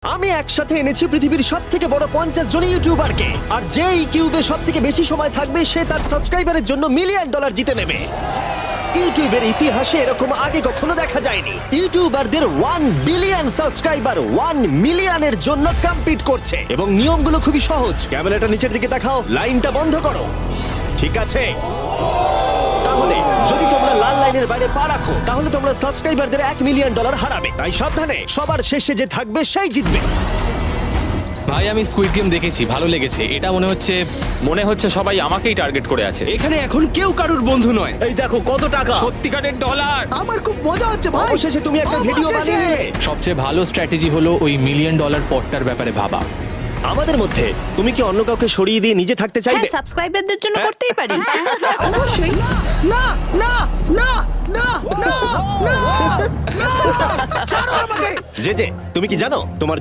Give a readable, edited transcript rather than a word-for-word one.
আমি একসাথে এনেছি পৃথিবীর সব থেকে বড় 50 জন ইউটিউবারকে, আর যে এই কিউবে সব থেকে বেশি সময় থাকবে সে তার সাবস্ক্রাইবারের জন্য $1 মিলিয়ন জিতে নেবে। ইউটিউবের ইতিহাসে এরকম আগে কখনো দেখা যায়নি। ইউটিউবারদের 1 বিলিয়ন সাবস্ক্রাইবার 1 মিলিয়নের জন্য কম্পিট করছে, এবং নিয়মগুলো খুবই সহজ। ক্যামেরাটা নিচের দিকে দেখাও, লাইনটা বন্ধ করো। ঠিক আছে, তাহলে যদি তোমরা লাল লাইনের বাইরে পা রাখো তাহলে তোমরা সাবস্ক্রাইবারদের $1 মিলিয়ন হারাবে। তাই সাবধানে, সবার শেষে যে থাকবে সেই জিতবে। ভাই আমি স্কুইড গেম দেখেছি, ভালো লেগেছে। এটা মনে হচ্ছে সবাই আমাকেই টার্গেট করে আছে। এখানে এখন কেউ কারুর বন্ধু নয়। এই দেখো কত টাকা, সত্যিকারের ডলার। আমার খুব মজা হচ্ছে ভাই। অবশেষে তুমি একটা ভিডিও বানিয়ে নিলে। সবচেয়ে ভালো স্ট্র্যাটেজি হলো ওই $1 মিলিয়ন পটটার ব্যাপারে ভাবা। আমাদের মধ্যে তুমি কি অন্য কাউকে সরিয়ে দিয়ে নিজে থাকতে চাইবে? হ্যাঁ, সাবস্ক্রাইবারদের জন্য করতেই পারি। অবশ্যই। না না না না না না না, ছাড়ো আমাকে। যে তুমি কি জানো তোমার